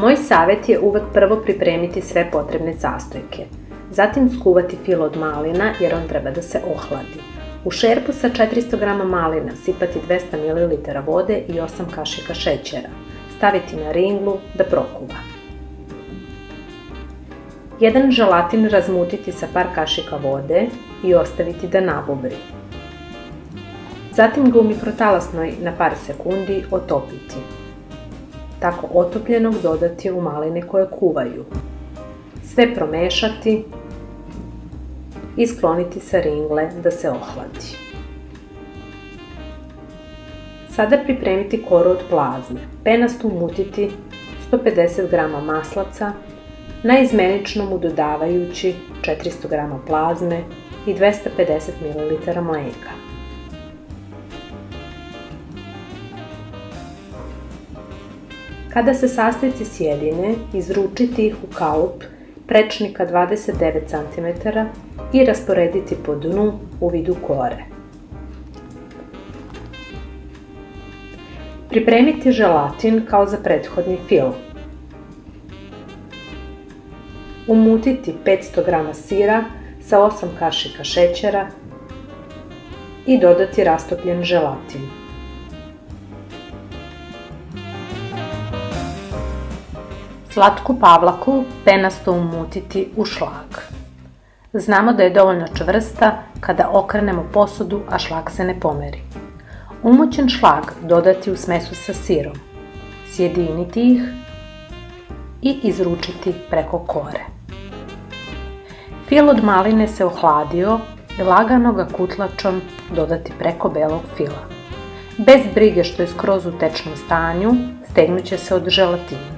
Moj savjet je uvek prvo pripremiti sve potrebne sastojke. Zatim skuvati filo od malina jer on treba da se ohladi. U šerpu sa 400 g malina sipati 200 ml vode i 8 kašika šećera. Staviti na ringlu da prokuva. Jedan želatin razmutiti sa par kašika vode i ostaviti da nabubri. Zatim ga u mikrotalasnoj na par sekundi otopiti. Tako otopljenog dodati u maline koje kuvaju. Sve promešati i skloniti sa ringle da se ohladi. Sada pripremiti koru od plazme. Penasto umutiti 150 g maslaca, na izmenično mu dodavajući 400 g plazme i 250 ml mleka. Kada se sastojci sjedine, izručiti ih u kalup prečnika 29 cm i rasporediti po dnu u vidu kore. Pripremiti želatin kao za prethodni fil. Umutiti 500 g sira sa 8 kašika šećera i dodati rastopljen želatin. Slatku pavlaku penasto umutiti u šlag. Znamo da je dovoljno čvrsta kada okrenemo posudu, a šlag se ne pomeri. Umućen šlag dodati u smesu sa sirom, sjediniti ih i izručiti preko kore. Fil od maline se ohladio i lagano ga kutlačom dodati preko belog fila. Bez brige što je skroz u tečnom stanju, stegnuće se od želatina.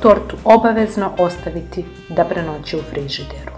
Tortu obavezno ostaviti da prenoći u frižideru.